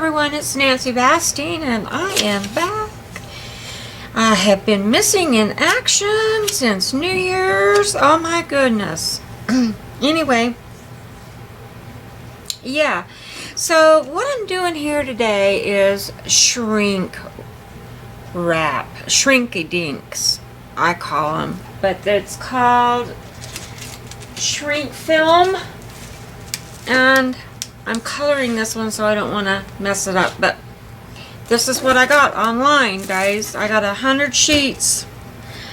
everyone, it's Nancy Bastine and I am back. I have been missing in action since New Year's. Oh my goodness. Anyway, yeah. So what I'm doing here today is shrink wrap. Shrinky dinks, I call them. But it's called shrink film. And I'm coloring this one so I don't want to mess it up, but this is what I got online, guys. I got 100 sheets,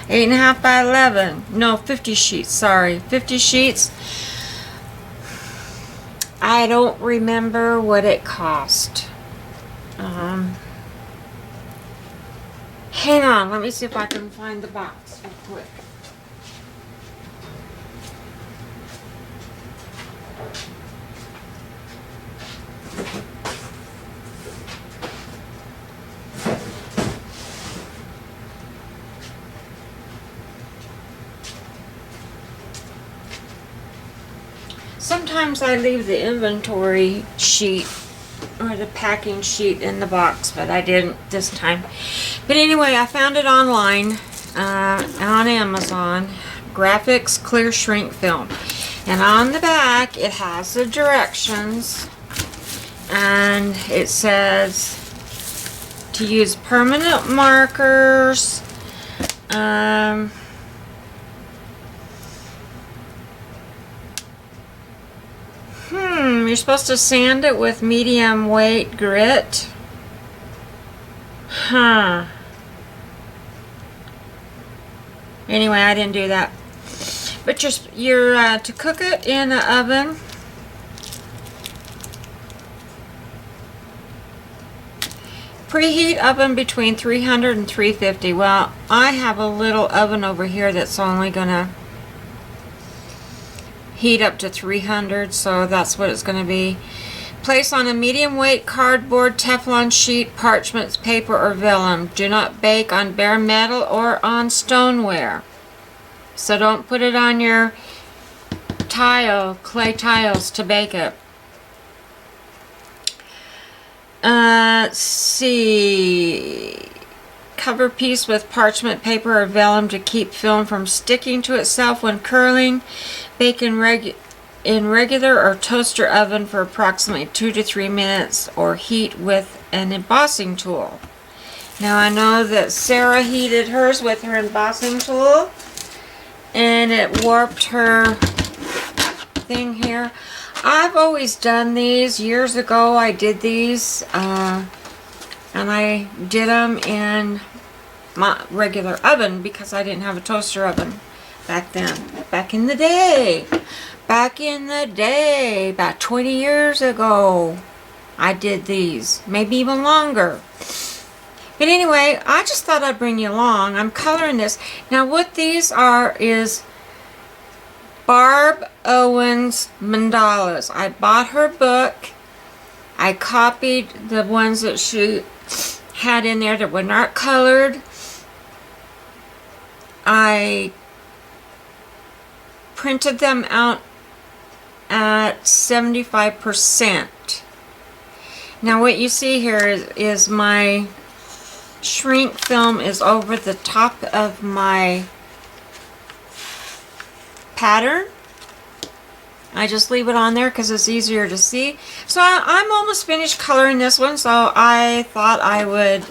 8.5 by 11. No, 50 sheets, sorry. 50 sheets. I don't remember what it cost. Hang on, let me see if I can find the box real quick. Sometimes I leave the inventory sheet or the packing sheet in the box, but I didn't this time. But anyway, I found it online on Amazon. Graphics Clear Shrink Film. And on the back it has the directions, and it says to use permanent markers, you're supposed to sand it with medium weight grit. Anyway, I didn't do that. But you're to cook it in the oven. Preheat oven between 300 and 350. Well, I have a little oven over here that's only gonna heat up to 300, so that's what it's going to be. Place on a medium weight cardboard, Teflon sheet, parchment paper, or vellum. Do not bake on bare metal or on stoneware. So don't put it on your clay tiles to bake it. Let's see. Cover piece with parchment paper or vellum to keep film from sticking to itself when curling. Bake in regular or toaster oven for approximately 2 to 3 minutes, or heat with an embossing tool. Now I know that Sarah heated hers with her embossing tool and it warped her thing here. I've always done these. Years ago I did these and I did them in my regular oven because I didn't have a toaster oven back then. Back in the day, about 20 years ago, I did these, maybe even longer. But anyway, I just thought I'd bring you along. I'm coloring this. Now what these are is Barb Owens mandalas. I bought her book. I copied the ones that she had in there that were not colored. I printed them out at 75%. Now what you see here is my shrink film is over the top of my pattern. I just leave it on there because it's easier to see. So I'm almost finished coloring this one, so I thought I would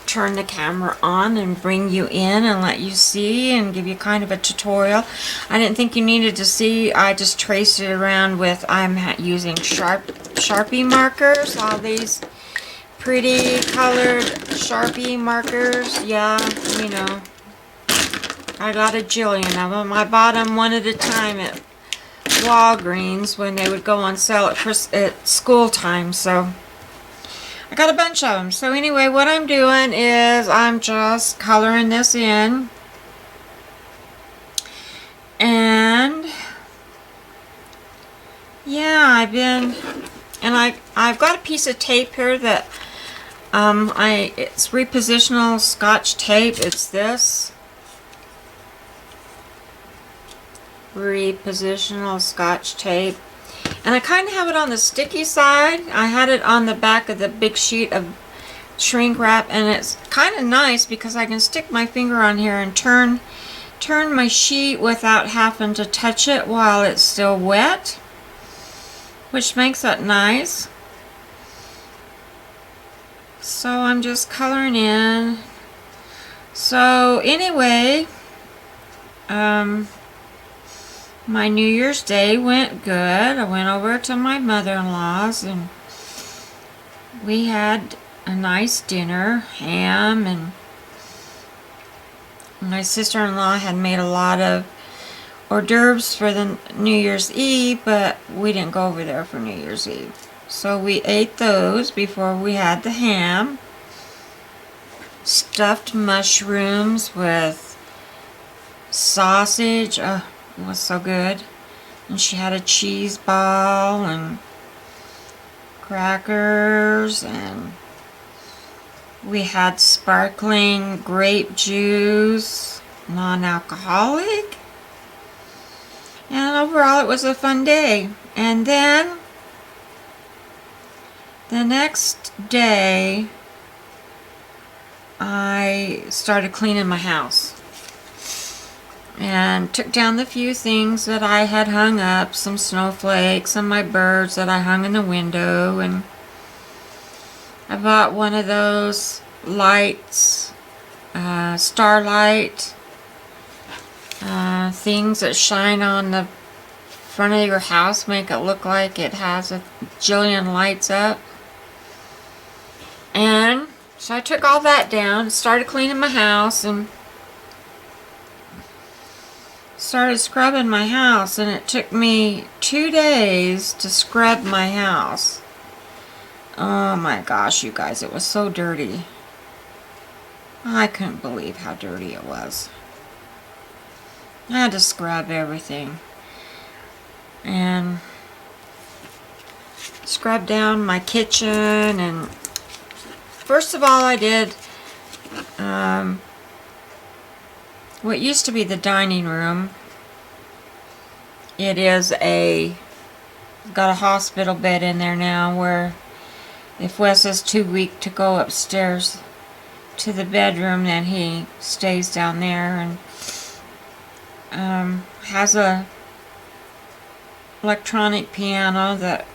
turn the camera on and bring you in and let you see and give you kind of a tutorial. I didn't think you needed to see. I just traced it around with, I'm using Sharpie markers, all these pretty colored Sharpie markers. Yeah, you know, I got a jillion of them. I bought them one at a time at Walgreens when they would go on sale at school time, so I got a bunch of them. So anyway, what I'm doing is I'm just coloring this in. And yeah, I've got a piece of tape here that it's repositional Scotch tape. It's this repositional Scotch tape. And I kind of have it on the sticky side. I had it on the back of the big sheet of shrink wrap, and it's kind of nice because I can stick my finger on here and turn my sheet without having to touch it while it's still wet, which makes it nice. So I'm just coloring in. So anyway, my New Year's Day went good. I went over to my mother-in-law's and we had a nice dinner, ham, and my sister-in-law had made a lot of hors d'oeuvres for the New Year's Eve, but we didn't go over there for New Year's Eve. So we ate those before we had the ham. Stuffed mushrooms with sausage. Oh, it was so good. And she had a cheese ball and crackers, and we had sparkling grape juice, non-alcoholic. And overall it was a fun day. And then the next day I started cleaning my house and took down the few things that I had hung up, some snowflakes and my birds that I hung in the window, and I bought one of those lights, starlight things that shine on the front of your house, make it look like it has a jillion lights up. And so I took all that down, started cleaning my house, and started scrubbing my house, and it took me 2 days to scrub my house. Oh my gosh, you guys, it was so dirty. I couldn't believe how dirty it was. I had to scrub everything and scrub down my kitchen. And first of all, I did what used to be the dining room. It is got a hospital bed in there now, where if Wes is too weak to go upstairs to the bedroom, then he stays down there, and has a electronic piano that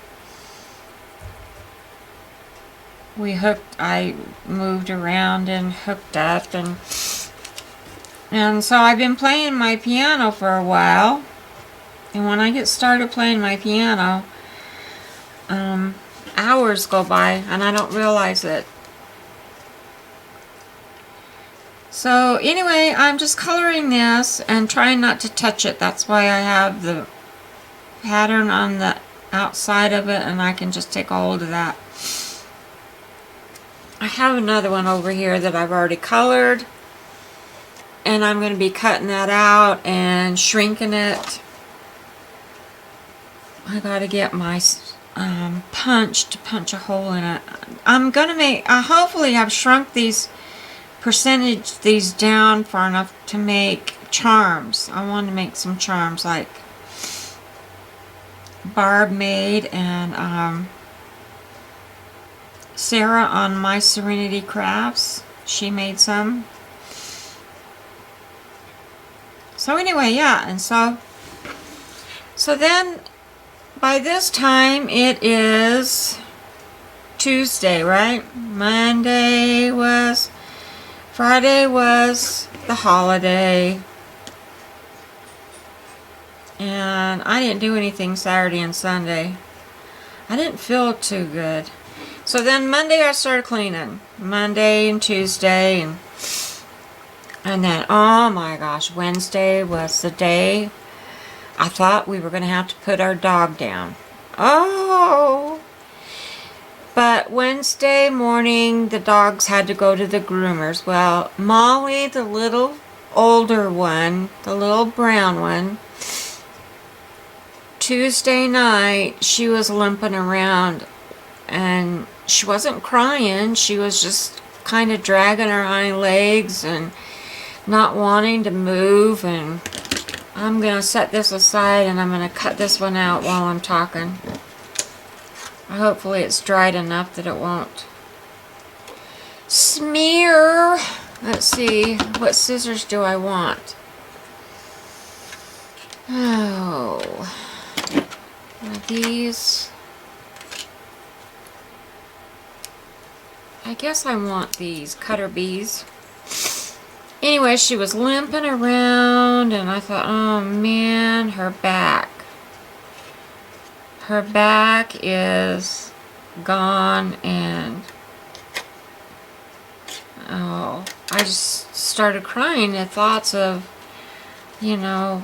I moved around and hooked up, and so I've been playing my piano for a while. And when I get started playing my piano, hours go by and I don't realize it. So anyway, I'm just coloring this and trying not to touch it. That's why I have the pattern on the outside of it, and I can just take a hold of that. I have another one over here that I've already colored, and I'm going to be cutting that out and shrinking it. I got to get my punch to punch a hole in it. I'm going to make, hopefully I've shrunk these down far enough to make charms. I want to make some charms like Barb made, and Sarah on My Serenity Crafts, she made some. So anyway, yeah, and so then by this time it is Tuesday, right? Friday was the holiday, and I didn't do anything Saturday and Sunday. I didn't feel too good. So then Monday I started cleaning. Monday and Tuesday, and then, oh my gosh, Wednesday was the day I thought we were going to have to put our dog down. Oh! But Wednesday morning, the dogs had to go to the groomers. Well, Molly, the little older one, the little brown one, Tuesday night, she was limping around, and she wasn't crying. She was just kind of dragging her hind legs and not wanting to move, and I'm going to set this aside and I'm going to cut this one out while I'm talking. Hopefully it's dried enough that it won't smear. Let's see, what scissors do I want? Oh, one of these. I guess I want these cutter bees. Anyway, she was limping around and I thought, oh man, her back. Her back is gone, and oh, I just started crying at thoughts of, you know,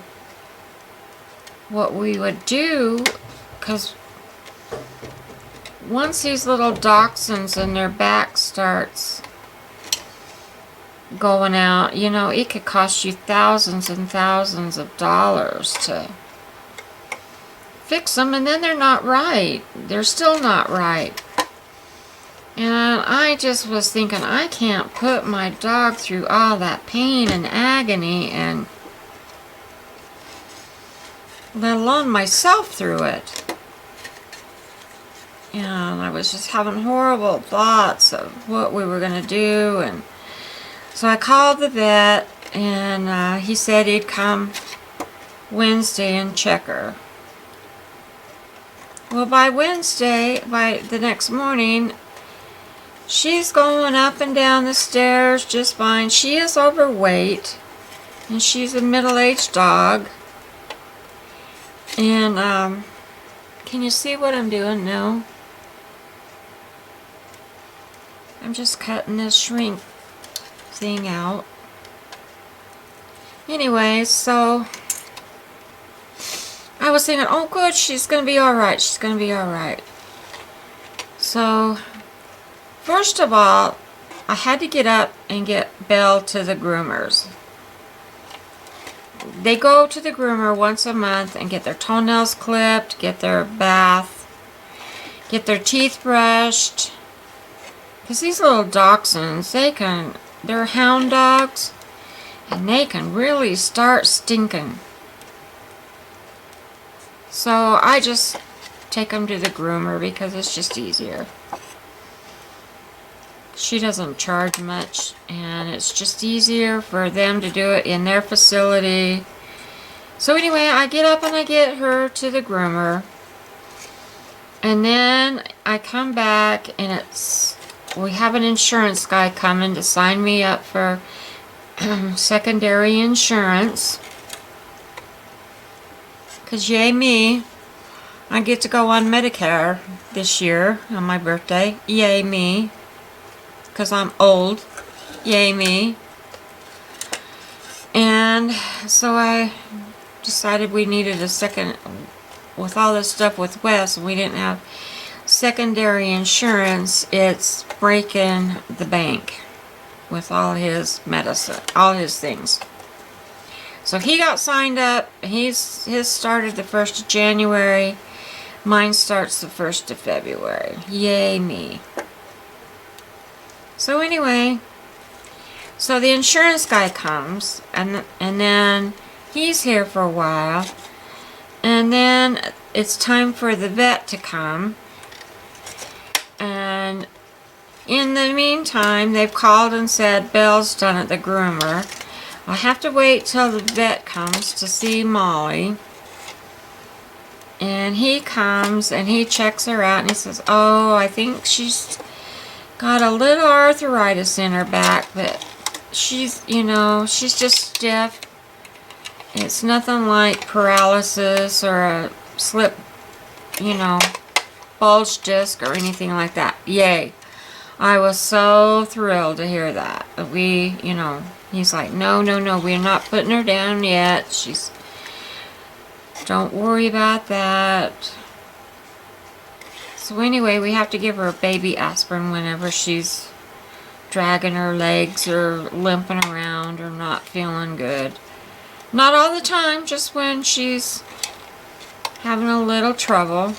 what we would do, because once these little dachshunds and their back starts going out, you know, it could cost you thousands and thousands of dollars to fix them, and then they're not right. They're still not right. And I just was thinking, I can't put my dog through all that pain and agony, and let alone myself through it. And I was just having horrible thoughts of what we were going to do. And so I called the vet, and he said he'd come Wednesday and check her. Well, by Wednesday, by the next morning, she's going up and down the stairs just fine. She is overweight, and she's a middle-aged dog. And, can you see what I'm doing? No? I'm just cutting this shrink thing out. Anyway, so I was thinking, oh good, she's going to be alright, she's going to be alright. So, first of all, I had to get up and get Belle to the groomers. They go to the groomer once a month and get their toenails clipped, get their bath, get their teeth brushed. Because these little dachshunds, they're hound dogs, and they can really start stinking. So I just take them to the groomer because it's just easier. She doesn't charge much, and it's just easier for them to do it in their facility. So anyway, I get up and I get her to the groomer, and then I come back, and we have an insurance guy coming to sign me up for secondary insurance. Because yay me, I get to go on Medicare this year on my birthday. Yay me. Because I'm old. Yay me. And so I decided we needed a second, with all this stuff with Wes, we didn't have secondary insurance. It's breaking the bank with all his medicine, all his things. So he got signed up. His started the 1st of January. Mine starts the 1st of February. Yay me. So anyway, so the insurance guy comes, and then he's here for a while, and then it's time for the vet to come. And in the meantime, they've called and said Belle's done at the groomer. I have to wait till the vet comes to see Molly. And he comes and he checks her out and he says, oh, I think she's got a little arthritis in her back, but she's, you know, she's just stiff. It's nothing like paralysis or a slip, you know, bulge disc or anything like that. Yay. I was so thrilled to hear that. We, you know, he's like, no, we're not putting her down yet. Don't worry about that. So anyway, we have to give her a baby aspirin whenever she's dragging her legs or limping around or not feeling good. Not all the time, just when she's having a little trouble.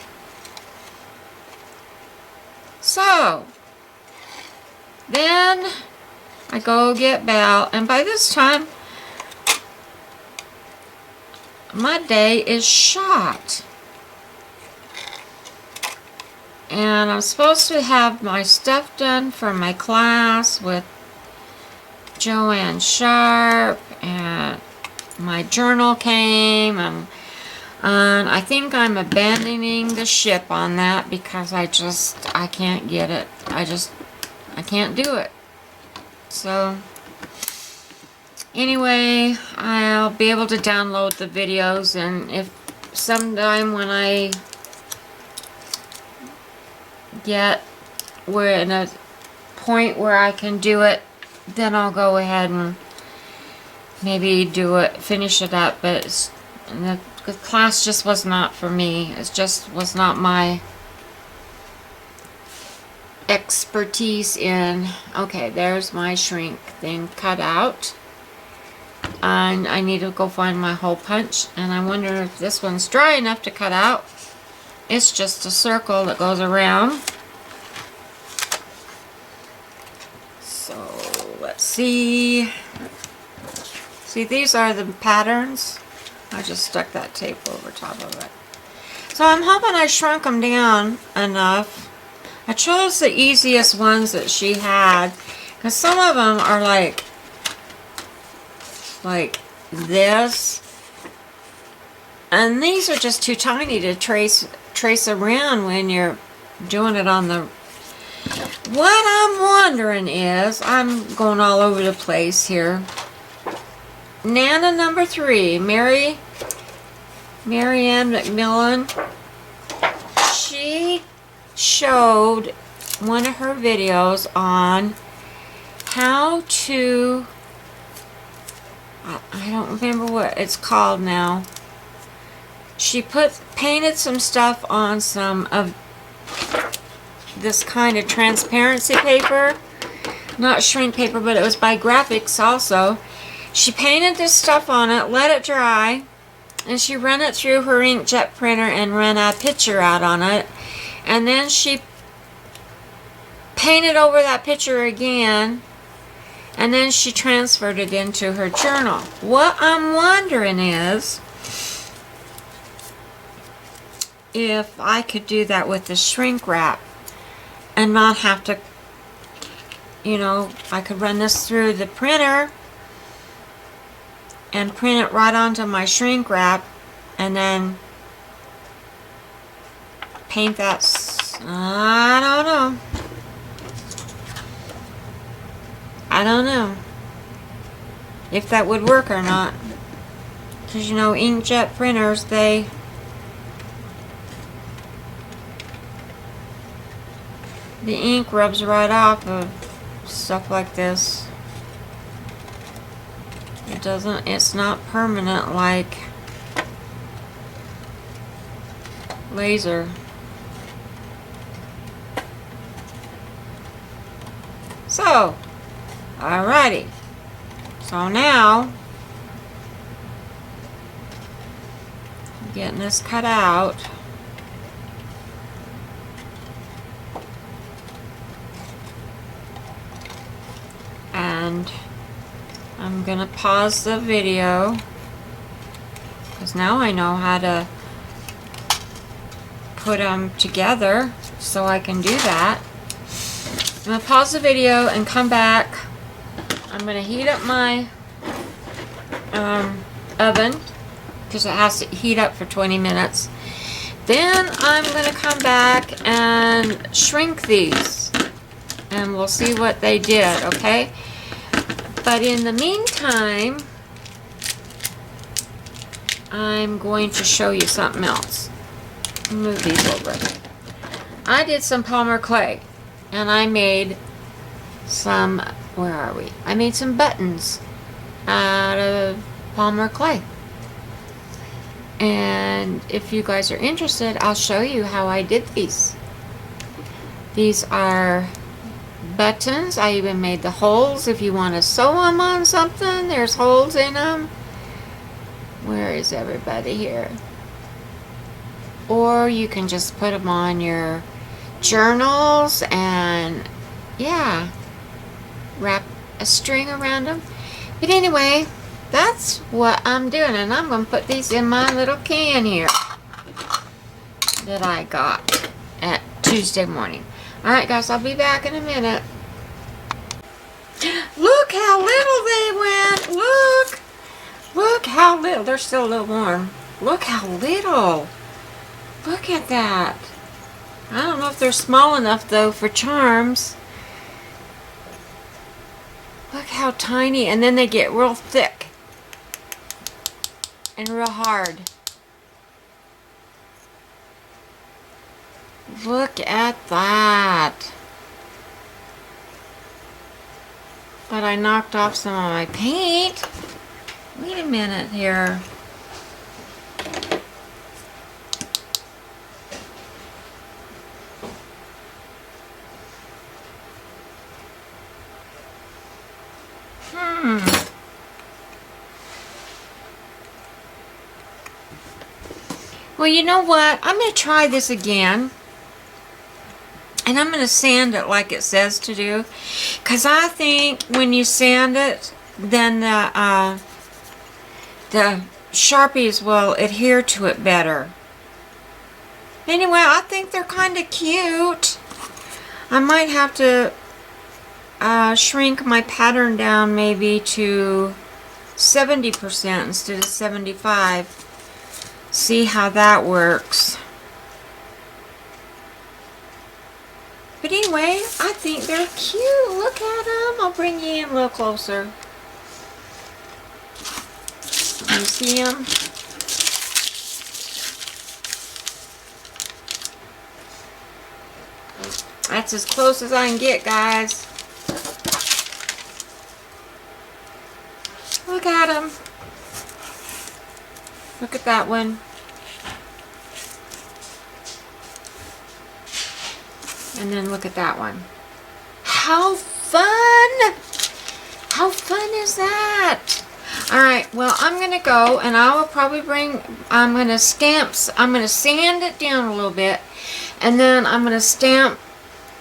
So then I go get Belle, and by this time my day is shot. And I'm supposed to have my stuff done for my class with Joanne Sharp, and my journal came, and I think I'm abandoning the ship on that because I can't get it. I can't do it. So anyway, I'll be able to download the videos, and if sometime when I we're in a point where I can do it, then I'll go ahead and maybe finish it up. But the class just was not for me. It just was not my expertise in. Okay, there's my shrink thing cut out, and I need to go find my hole punch, and I wonder if this one's dry enough to cut out. It's just a circle that goes around. So let's see. See, these are the patterns. I just stuck that tape over top of it. So I'm hoping I shrunk them down enough. I chose the easiest ones that she had, because some of them are like this, and these are just too tiny to trace around when you're doing it on the. What I'm wondering is, I'm going all over the place here. Nana number 3, Marianne McMillan, she showed one of her videos on how to, I don't remember what it's called now. She painted some stuff on some of this kind of transparency paper, not shrink paper, but it was by Graphics also. She painted this stuff on it, let it dry, and she ran it through her inkjet printer and ran a picture out on it, and then she painted over that picture again, and then she transferred it into her journal. What I'm wondering is if I could do that with the shrink wrap and not have to, I could run this through the printer and print it right onto my shrink wrap, and then paint that. I don't know if that would work or not, because inkjet printers, the ink rubs right off of stuff like this. It's not permanent like laser. So, alrighty. So now, I'm getting this cut out. And I'm gonna pause the video, because now I know how to put them together, so I can do that. I'm gonna pause the video and come back. I'm gonna heat up my oven, because it has to heat up for 20 minutes. Then I'm gonna come back and shrink these, and we'll see what they did, okay? But in the meantime, I'm going to show you something else. Move these over. I did some polymer clay, and I made some, where are we? I made some buttons out of polymer clay. And if you guys are interested, I'll show you how I did these. These are buttons. I even made the holes. If you want to sew them on something, there's holes in them. Where is everybody here? Or you can just put them on your journals and, yeah, wrap a string around them. But anyway, that's what I'm doing. And I'm going to put these in my little can here that I got at Tuesday morning. Alright guys, I'll be back in a minute. Look how little they went. Look. Look how little. They're still a little warm. Look how little. Look at that. I don't know if they're small enough though for charms. Look how tiny. And then they get real thick and real hard. Look at that. But I knocked off some of my paint. Wait a minute here. Well, you know what? I'm going to try this again. And I'm going to sand it like it says to do. Because I think when you sand it, then the Sharpies will adhere to it better. Anyway, I think they're kind of cute. I might have to shrink my pattern down maybe to 70% instead of 75%. See how that works. But anyway, I think they're cute. Look at them. I'll bring you in a little closer. You see them? That's as close as I can get, guys. Look at them. Look at that one. And then look at that one. How fun! How fun is that? Alright, well, I'm going to go and I will probably I'm going to sand it down a little bit. And then I'm going to stamp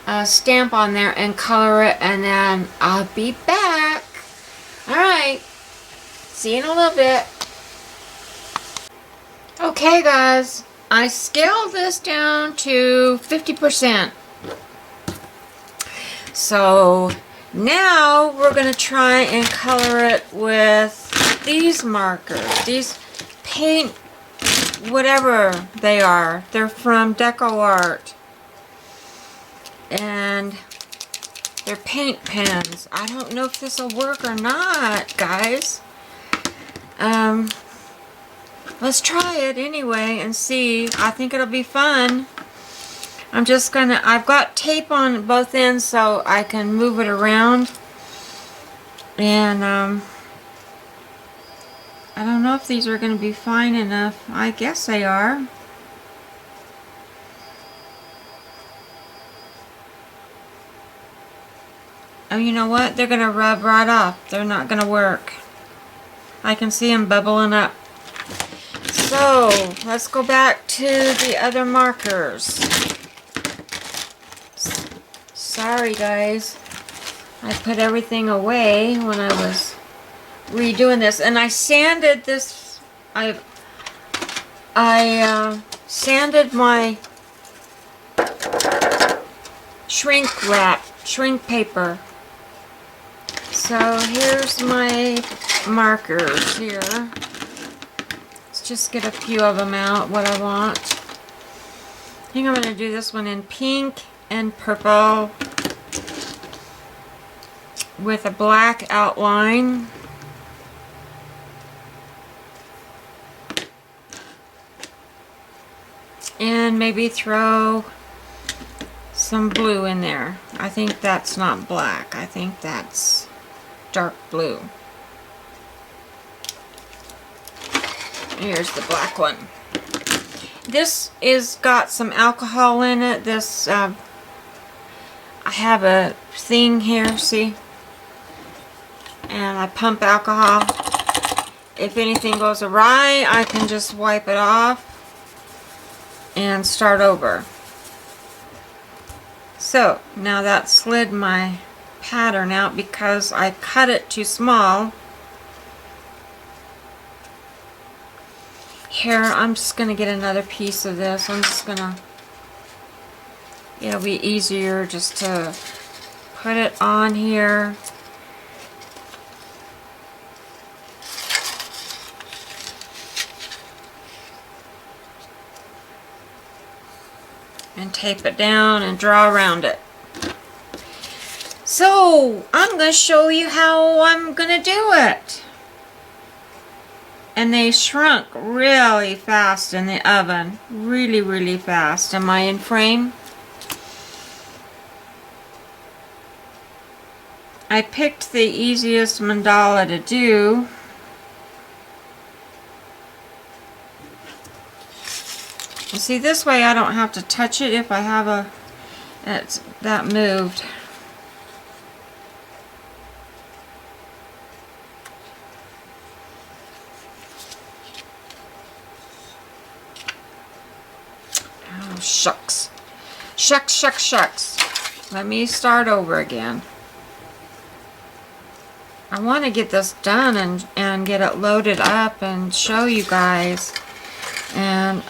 on there and color it. And then I'll be back. Alright. See you in a little bit. Okay, guys. I scaled this down to 50%. So now we're going to try and color it with these markers. These paint, whatever they are. They're from Deco Art. And they're paint pens. I don't know if this will work or not, guys. Let's try it anyway and see. I think it'll be fun. I've got tape on both ends so I can move it around. And, I don't know if these are going to be fine enough. I guess they are. Oh, you know what? They're going to rub right off. They're not going to work. I can see them bubbling up. So, let's go back to the other markers. Sorry guys, I put everything away when I was redoing this, and I sanded this. I sanded my shrink paper. So here's my markers here. Let's just get a few of them out, what I want. I think I'm going to do this one in pink and purple with a black outline. And maybe throw some blue in there. I think that's not black. I think that's dark blue. Here's the black one. This is got some alcohol in it. This I have a thing here, see? And I pump alcohol. If anything goes awry, I can just wipe it off and start over. So, now that slid my pattern out because I cut it too small. Here, I'm just going to get another piece of this. I'm just going to, it'll be easier just to put it on here. And tape it down and draw around it. So, I'm going to show you how I'm going to do it. And they shrunk really fast in the oven. Really, really fast. Am I in frame? I picked the easiest mandala to do. You see, this way I don't have to touch it if I have a that moved. Oh, shucks. Shucks, shucks, shucks. Let me start over again. I want to get this done and get it loaded up and show you guys. And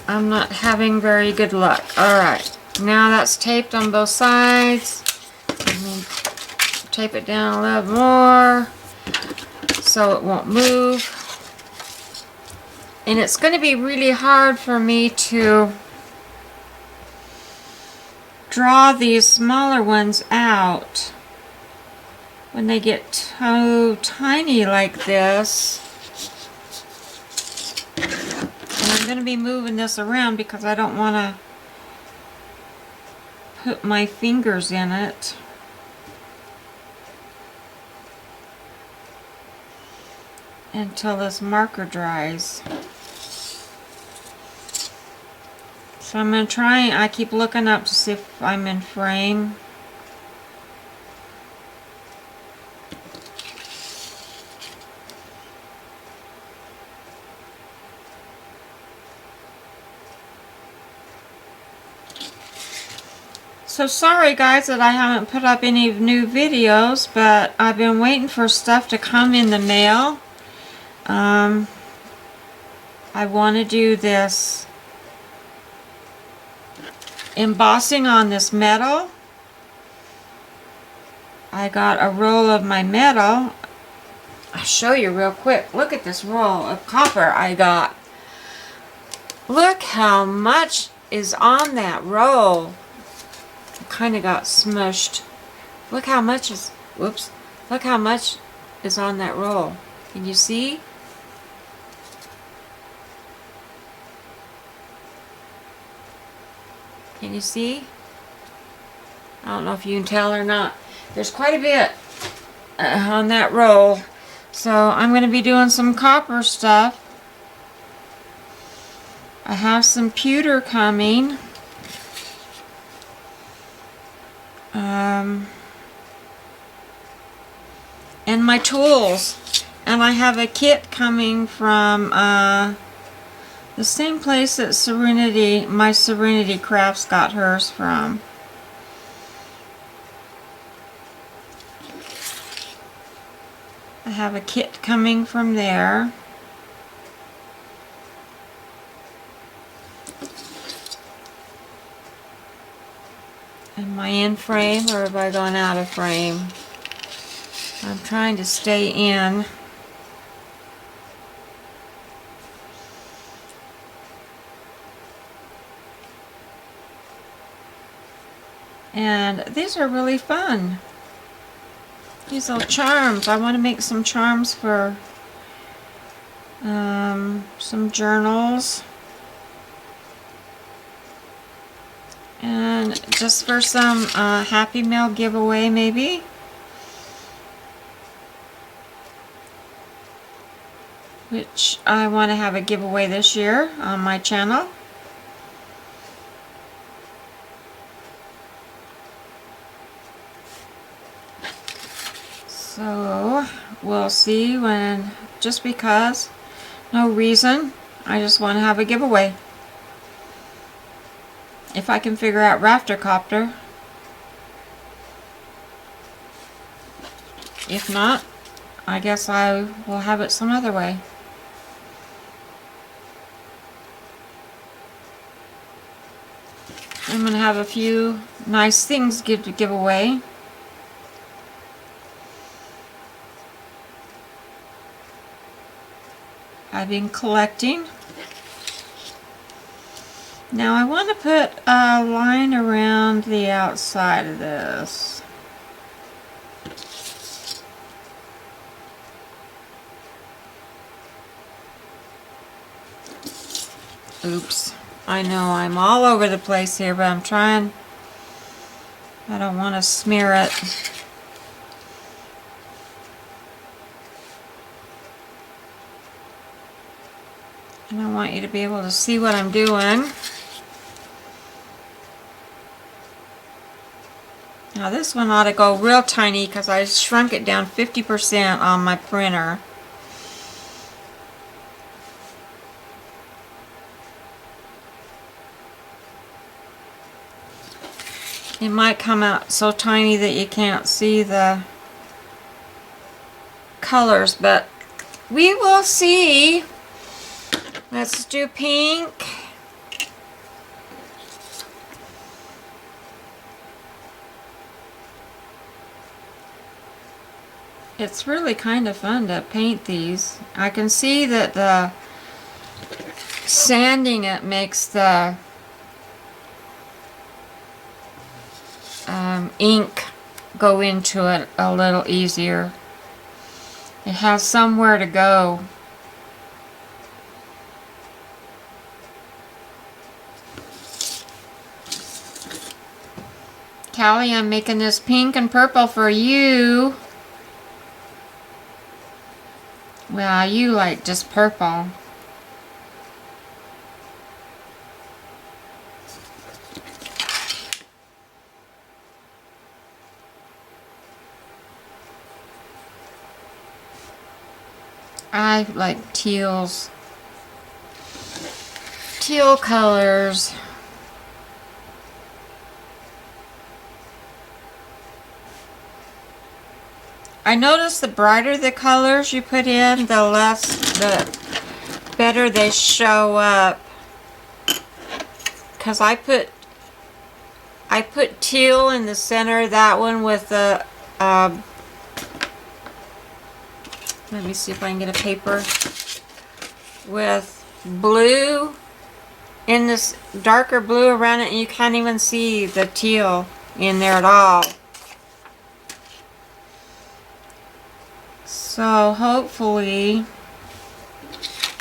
I'm not having very good luck. Alright, now that's taped on both sides. Let me tape it down a little more so it won't move. And it's going to be really hard for me to draw these smaller ones out when they get so tiny like this. And I'm going to be moving this around because I don't want to put my fingers in it. Until this marker dries. So I'm going to try, I keep looking up to see if I'm in frame. So sorry guys that I haven't put up any new videos, but I've been waiting for stuff to come in the mail. I want to do this embossing on this metal. I got a roll of my metal. I'll show you real quick. Look at this roll of copper I got. Look how much is on that roll. Kind of got smushed. Look how much is, whoops, look how much is on that roll. Can you see? Can you see? I don't know if you can tell or not. There's quite a bit on that roll. So I'm going to be doing some copper stuff. I have some pewter coming. And my tools, and I have a kit coming from the same place that my Serenity Crafts got hers from. I have a kit coming from there. Am I in frame or have I gone out of frame? I'm trying to stay in. And these are really fun. These little charms. I want to make some charms for some journals. And just for some Happy Mail giveaway maybe. Which I want to have a giveaway this year on my channel. So we'll see when, just because, no reason, I just want to have a giveaway. If I can figure out Raftercopter. If not, I guess I will have it some other way. I'm going to have a few nice things to give away. I've been collecting. Now I want to put a line around the outside of this. Oops. I know I'm all over the place here, but I'm trying. I don't want to smear it. And I want you to be able to see what I'm doing. Now this one ought to go real tiny because I shrunk it down 50% on my printer. It might come out so tiny that you can't see the colors, but we will see. Let's do pink. It's really kind of fun to paint these. I can see that the sanding it makes the ink go into it a little easier. It has somewhere to go. Callie, I'm making this pink and purple for you. Well, you like just purple. I like teals. Teal colors. I notice the brighter the colors you put in, the better they show up. Because I put teal in the center, that one with the let me see if I can get a paper, with blue in this darker blue around it, and you can't even see the teal in there at all. So hopefully,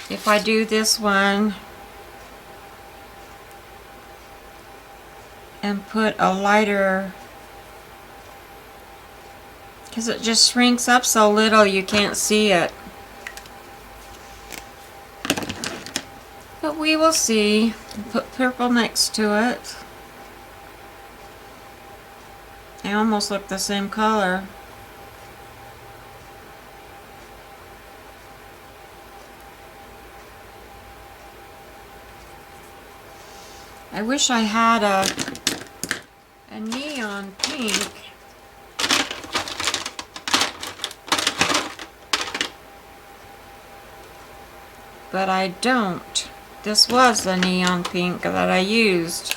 if I do this one and put a lighter, because it just shrinks up so little you can't see it. But we will see. Put purple next to it. They almost look the same color. I wish I had a neon pink. But I don't. This was the neon pink that I used.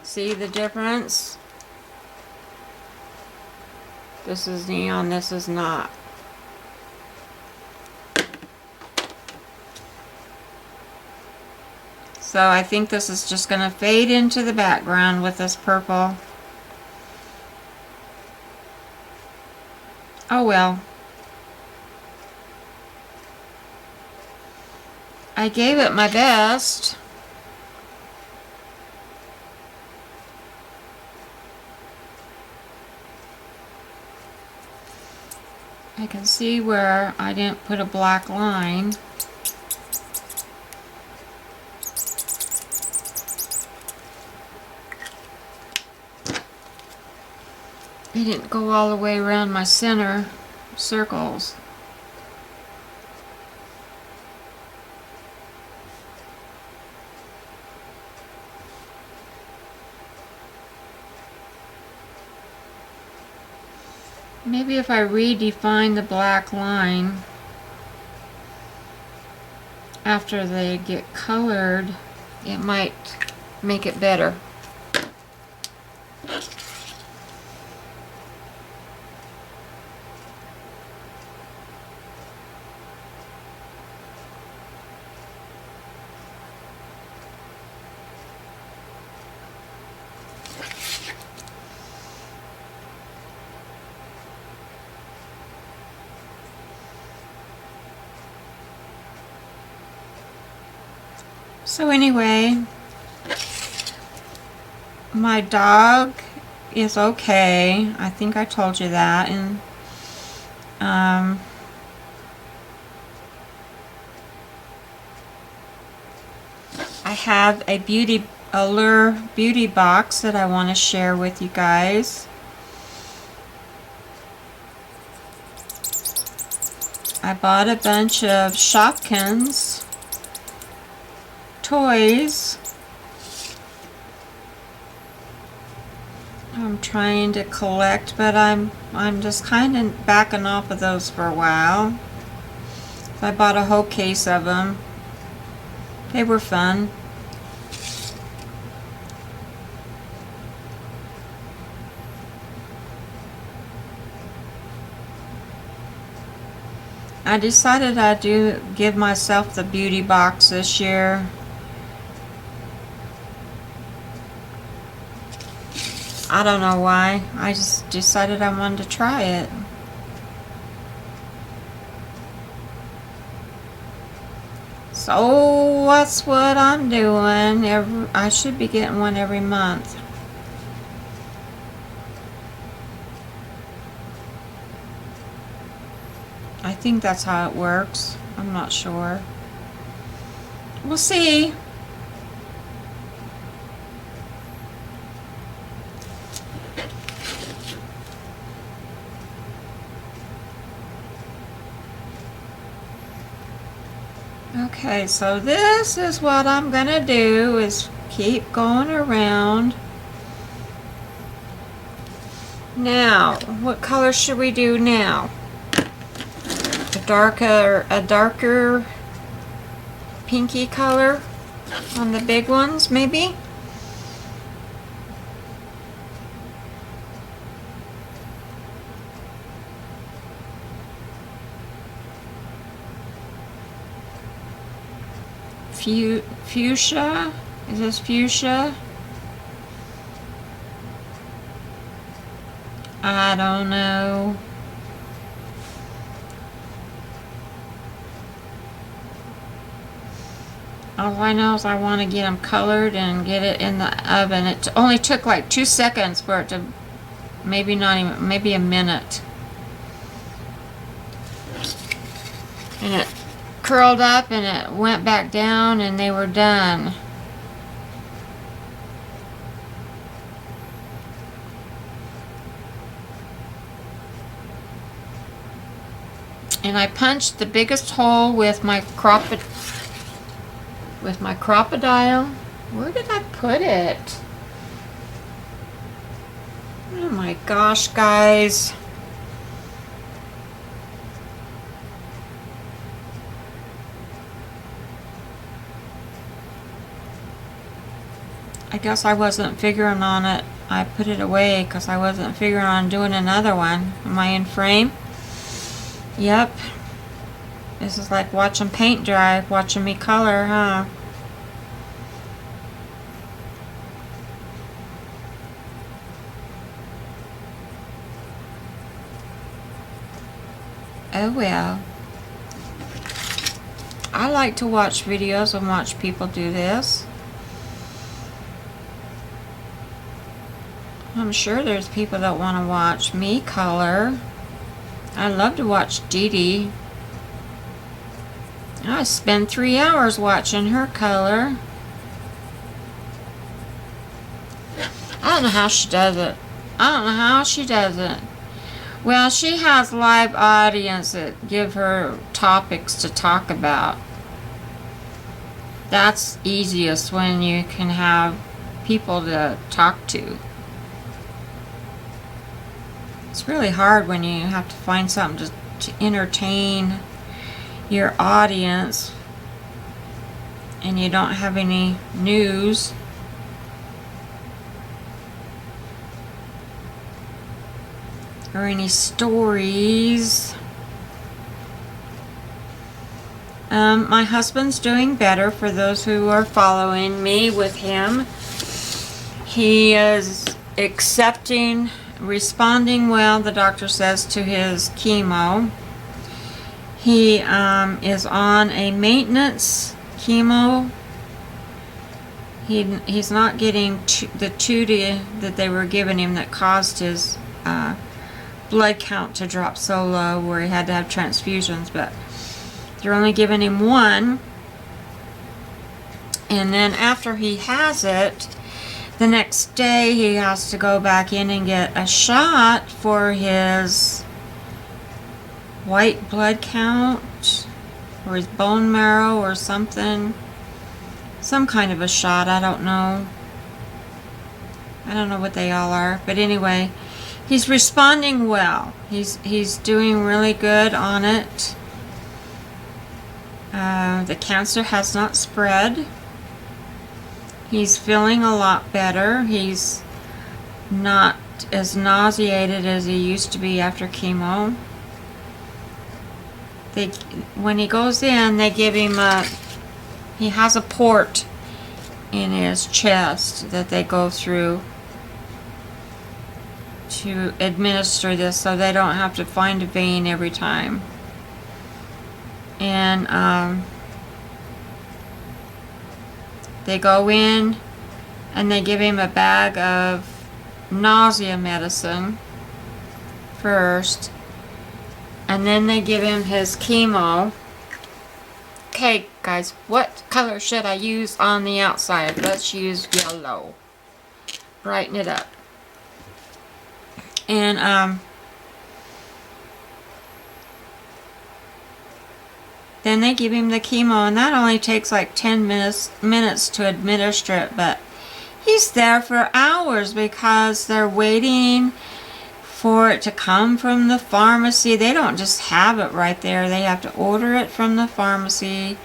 See the difference? This is neon, this is not. So I think this is just going to fade into the background with this purple. Oh well. I gave it my best. I can see where I didn't put a black line. I didn't go all the way around my center circles. Maybe if I redefine the black line after they get colored, it might make it better. So anyway, my dog is okay. I think I told you that. And I have a beauty allure beauty box that I want to share with you guys. I bought a bunch of Shopkins toys. I'm trying to collect, but I'm just kind of backing off of those for a while. So I bought a whole case of them. They were fun. I decided I'd give myself the beauty box this year. I don't know why. I just decided I wanted to try it. So that's what I'm doing. I should be getting one every month. I think that's how it works. I'm not sure. We'll see. Okay, so this is what I'm gonna do, is keep going around. Now, what color should we do now? A darker pinky color on the big ones, maybe? Fuchsia? Is this fuchsia? I don't know. All I know is I want to get them colored and get it in the oven. It only took like 2 seconds for it to, maybe not even, maybe a minute. And it curled up and it went back down and they were done. And I punched the biggest hole with my crocodile. Where did I put it? Oh my gosh, guys. I guess I wasn't figuring on it. I put it away because I wasn't figuring on doing another one. Am I in frame? Yep. This is like watching paint dry, watching me color, huh? Oh well. I like to watch videos and watch people do this. I'm sure there's people that want to watch me color. I love to watch Dee Dee. I spend 3 hours watching her color. I don't know how she does it. Well, she has live audience that give her topics to talk about. That's easiest when you can have people to talk to. It's really hard when you have to find something to entertain your audience and you don't have any news. or any stories. My husband's doing better. For those who are following me with him, he is accepting, responding well, the doctor says, to his chemo. He is on a maintenance chemo. He's not getting the 2D that they were giving him that caused his blood count to drop so low where he had to have transfusions, but they're only giving him 1. And then after he has it, the next day he has to go back in and get a shot for his white blood count or his bone marrow or something. Some kind of a shot, I don't know. I don't know what they all are, but anyway, he's responding well. He's doing really good on it. The cancer has not spread. He's feeling a lot better. He's not as nauseated as he used to be after chemo. When he goes in, they give him he has a port in his chest that they go through to administer this, so they don't have to find a vein every time. And they go in and they give him a bag of nausea medicine first, and then they give him his chemo. Okay guys, what color should I use on the outside? Let's use yellow. Brighten it up. And then they give him the chemo, and that only takes like 10 minutes to administer it, but he's there for hours because they're waiting for it to come from the pharmacy. They don't just have it right there. They have to order it from the pharmacy.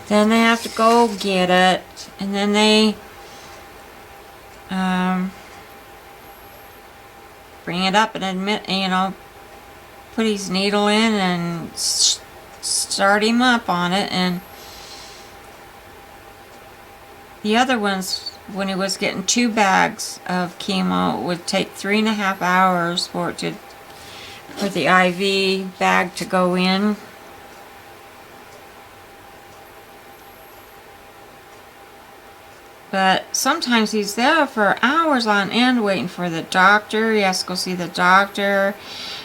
Then they have to go get it, and then they bring it up and put his needle in and start him up on it. And the other ones, when he was getting 2 bags of chemo, it would take 3.5 hours for the IV bag to go in. But sometimes he's there for hours on end waiting for the doctor. He has to go see the doctor.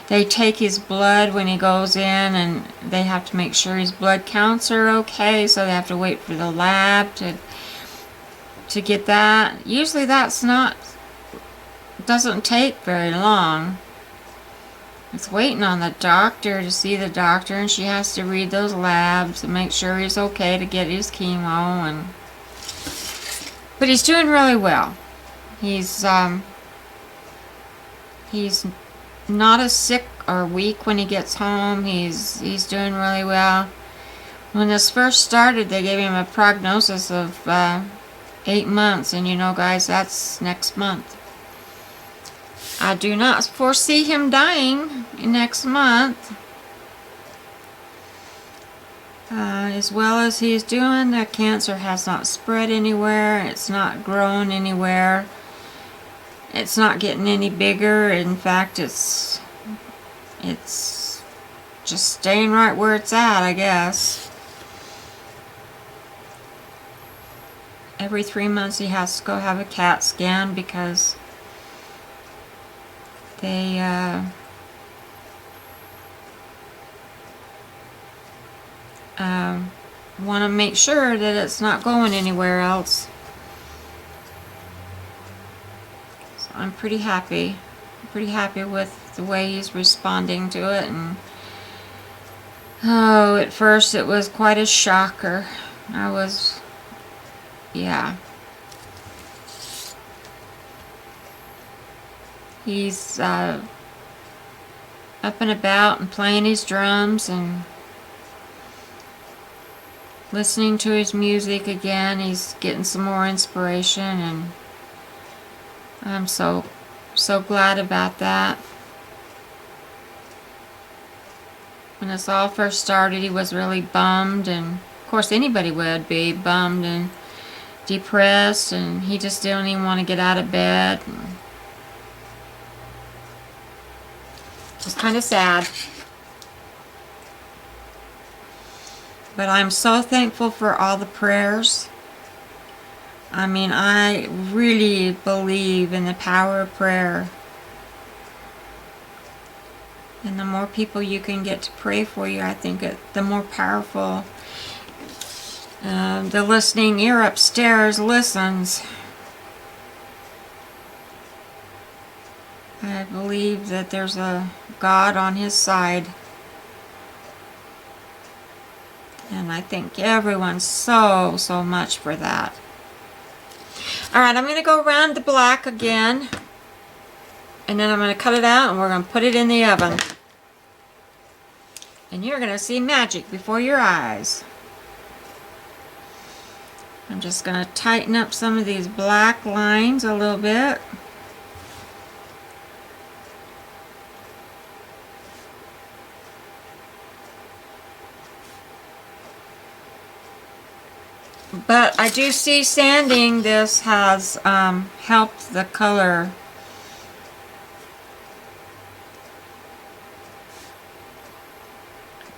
They take his blood when he goes in, and they have to make sure his blood counts are okay, so they have to wait for the lab to get that. Usually doesn't take very long. It's waiting on the doctor to see the doctor, and she has to read those labs and make sure he's okay to get his chemo. But he's doing really well. He's not as sick or weak when he gets home. He's doing really well. When this first started, they gave him a prognosis of 8 months, and guys, that's next month. I do not foresee him dying next month. As well as he's doing, the cancer has not spread anywhere. It's not grown anywhere. It's not getting any bigger. In fact, it's just staying right where it's at, I guess. Every 3 months he has to go have a CAT scan because they want to make sure that it's not going anywhere else. So I'm pretty happy. With the way he's responding to it. And at first it was quite a shocker. Yeah. He's up and about and playing his drums and listening to his music again. He's getting some more inspiration, and I'm so glad about that. When this all first started, he was really bummed, and of course anybody would be bummed and depressed, and he just didn't even want to get out of bed. It was kind of sad. But I'm so thankful for all the prayers. I mean, I really believe in the power of prayer. And the more people you can get to pray for you, I think the more powerful the listening ear upstairs listens. I believe that there's a God on his side. And I thank everyone so much for that. Alright, I'm going to go around the black again. And then I'm going to cut it out and we're going to put it in the oven. And you're going to see magic before your eyes. I'm just going to tighten up some of these black lines a little bit. But I do see sanding this has helped the color.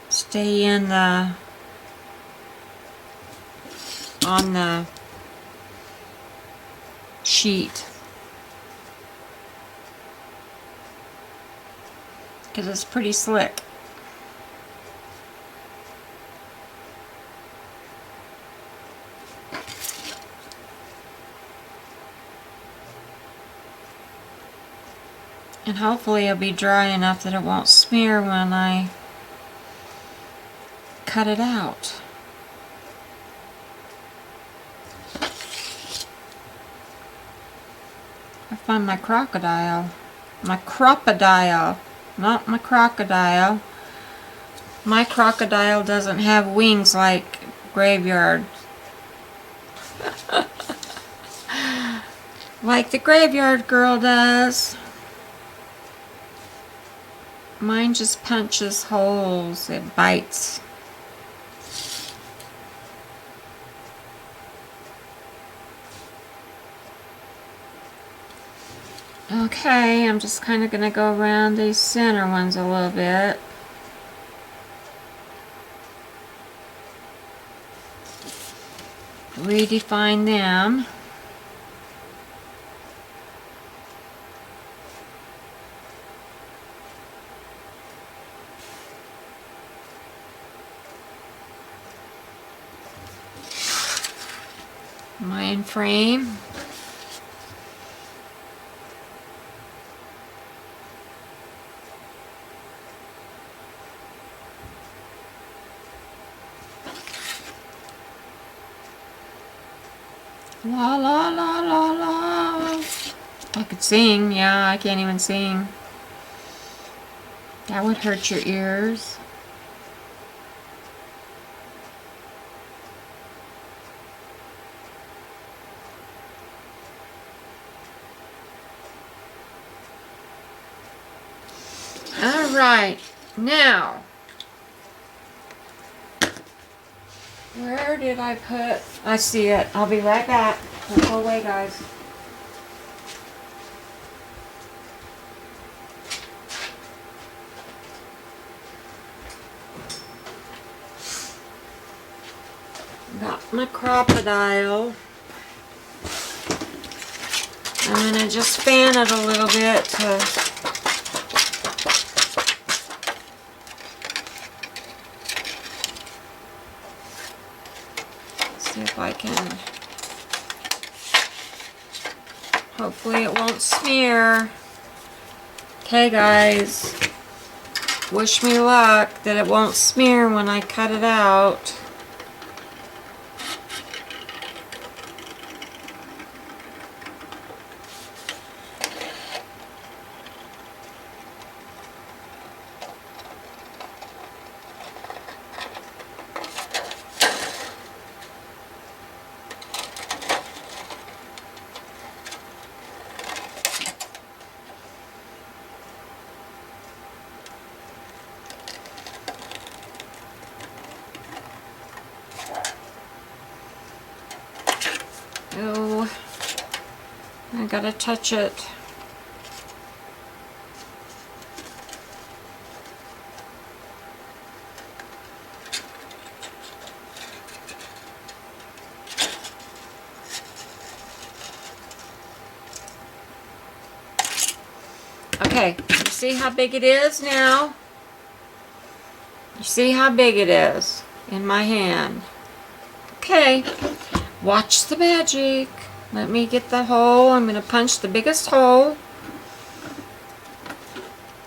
Stay in on the sheet. Because it's pretty slick. And hopefully it'll be dry enough that it won't smear when I cut it out. I find my crocodile. My crocodile, not my crocodile. My crocodile doesn't have wings like Graveyard. Like the Graveyard Girl does. Mine just punches holes, it bites. Okay, I'm just kind of going to go around these center ones a little bit. Redefine them. Mind frame. La la la la la. I could sing. Yeah, I can't even sing. That would hurt your ears. Alright, now, where did I put, I see it, I'll be right back. Don't go away, guys. Got my crocodile. I'm going to just fan it a little bit to see if I can, hopefully it won't smear. Okay guys, wish me luck that it won't smear when I cut it out. I gotta touch it. Okay, you see how big it is now? You see how big it is in my hand. Okay, watch the magic. Let me get the hole. I'm going to punch the biggest hole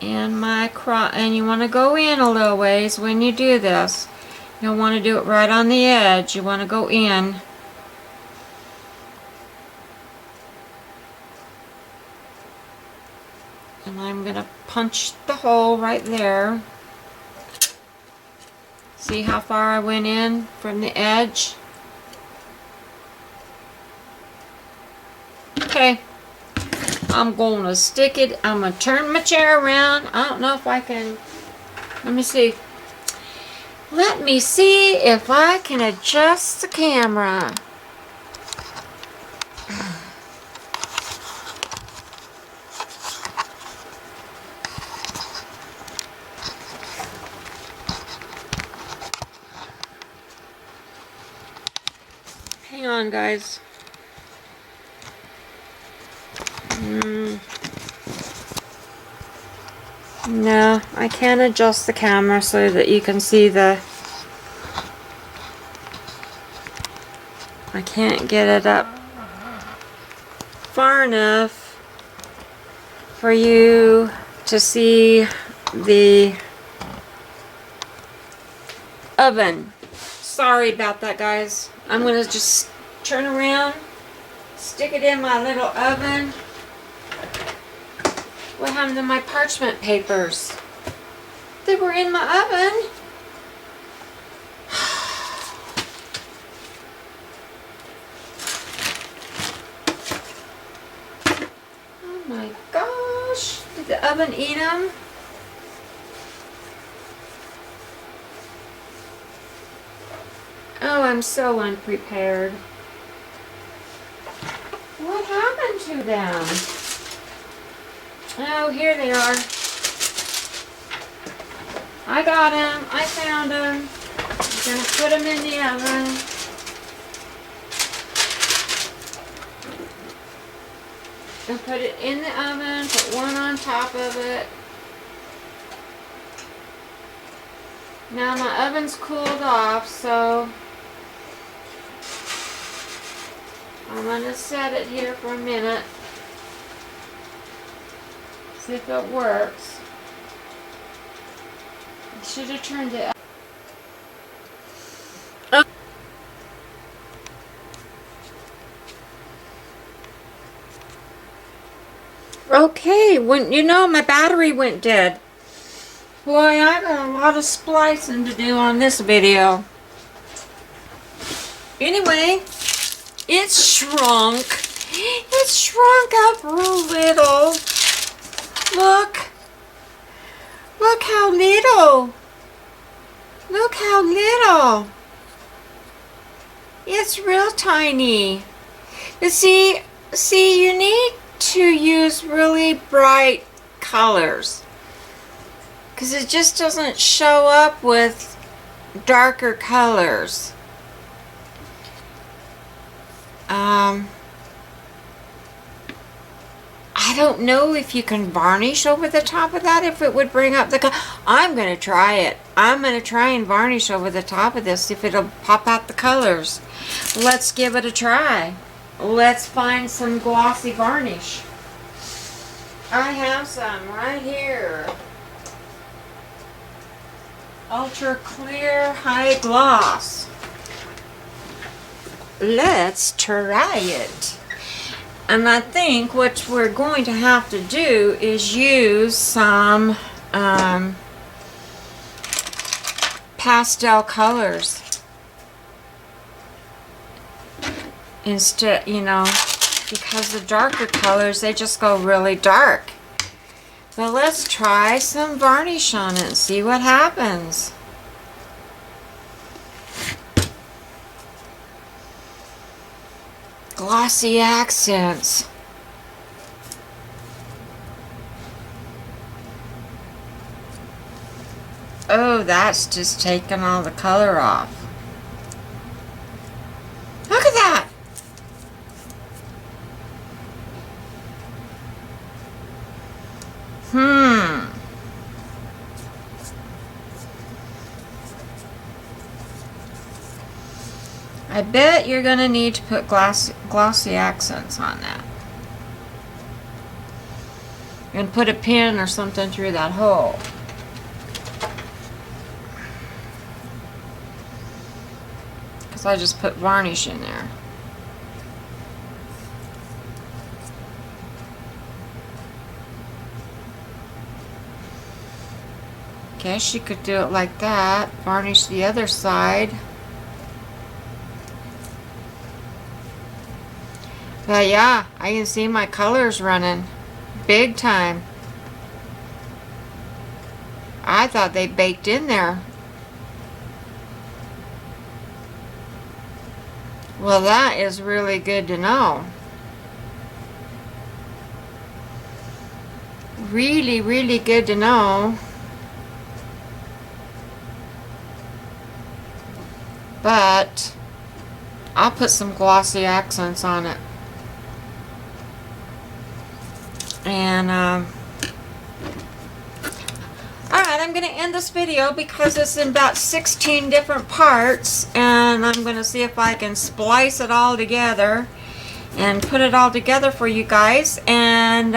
in my crotch. And you want to go in a little ways when you do this. You don't want to do it right on the edge. You want to go in. And I'm going to punch the hole right there. See how far I went in from the edge? Okay. I'm going to stick it. I'm going to turn my chair around. I don't know if I can. Let me see. Let me see if I can adjust the camera. Hang on, guys. No, I can't adjust the camera so that you can see the... I can't get it up far enough for you to see the oven. Sorry about that, guys. I'm going to just turn around, stick it in my little oven. What happened to my parchment papers? They were in my oven. Oh my gosh. Did the oven eat them? Oh, I'm so unprepared. What happened to them? Oh, here they are. I got them. I found them. I'm going to put them in the oven. And put it in the oven. Put one on top of it. Now my oven's cooled off, so I'm going to set it here for a minute. See if it works. I should have turned it up. Okay, when you know my battery went dead. Boy, I got a lot of splicing to do on this video. Anyway, it's shrunk. It's shrunk up real little. Look. Look how little. Look how little. It's real tiny. You see, you need to use really bright colors, because it just doesn't show up with darker colors. I don't know if you can varnish over the top of that, if it would bring up the color. I'm going to try it. I'm going to try and varnish over the top of this, if it'll pop out the colors. Let's give it a try. Let's find some glossy varnish. I have some right here. Ultra Clear High Gloss. Let's try it. And I think what we're going to have to do is use some pastel colors instead, you know, because the darker colors, they just go really dark. But let's try some varnish on it and see what happens. Glossy accents. Oh, that's just taking all the color off. Look at that. I bet you're going to need to put glossy accents on that. And put a pin or something through that hole. Because I just put varnish in there. Guess you could do it like that. Varnish the other side. But yeah, I can see my colors running big time. I thought they baked in there. Well, that is really good to know. Really, really good to know. But I'll put some glossy accents on it. And alright, I'm going to end this video because it's in about 16 different parts, and I'm going to see if I can splice it all together and put it all together for you guys. And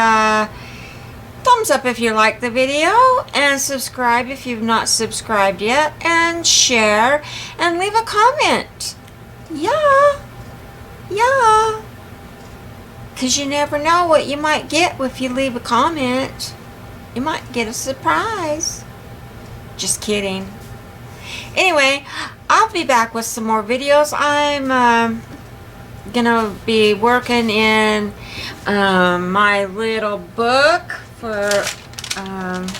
thumbs up if you like the video, and subscribe if you've not subscribed yet, and share and leave a comment. Yeah. Because you never know what you might get if you leave a comment. You might get a surprise. Just kidding. Anyway, I'll be back with some more videos. I'm gonna be working in my little book for, and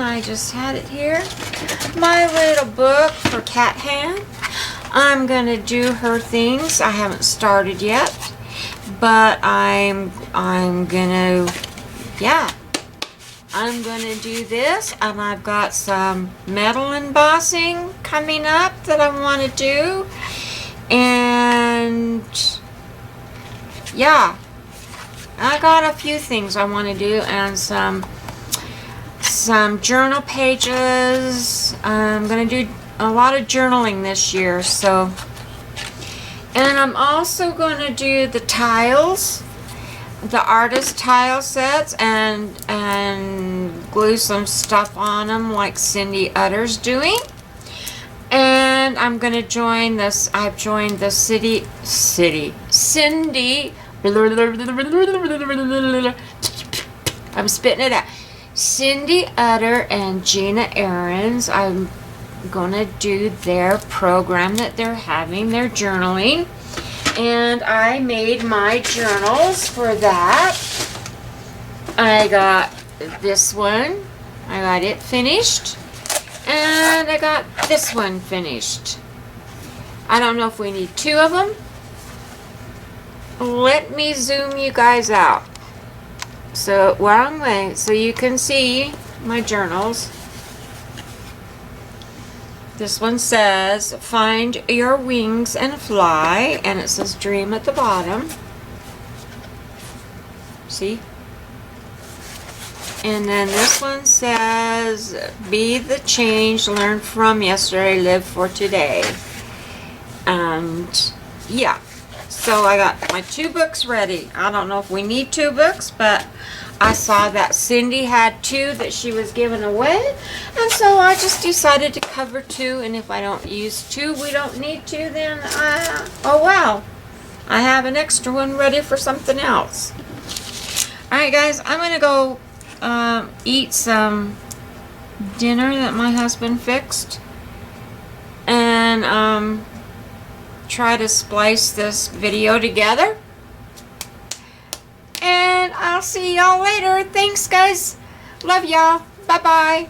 I just had it here. My little book for Cat Hand. I'm gonna do her things. I haven't started yet. But I'm gonna do this, and I've got some metal embossing coming up that I want to do, and yeah, I got a few things I want to do, and some journal pages. I'm gonna do a lot of journaling this year, so. And I'm also going to do the tiles, the artist tile sets, and glue some stuff on them like Cindy Utter's doing. And I'm going to join this. I've joined the Cindy. I'm spitting it out. Cindy Utter and Gina Aarons. I'm gonna do their program that they're having, their journaling, and I made my journals for that. I got this one, I got it finished, and I got this one finished. I don't know if we need two of them. Let me zoom you guys out so so you can see my journals. This one says, find your wings and fly, and it says dream at the bottom. See? And then this one says, be the change, learn from yesterday, live for today. And yeah, so I got my 2 books ready. I don't know if we need 2 books, but I saw that Cindy had 2 that she was giving away, and so I just decided to cover 2, and if I don't use 2, we don't need 2, then oh well, I have an extra one ready for something else. Alright guys, I'm gonna go eat some dinner that my husband fixed, and try to splice this video together. And I'll see y'all later. Thanks, guys. Love y'all. Bye-bye.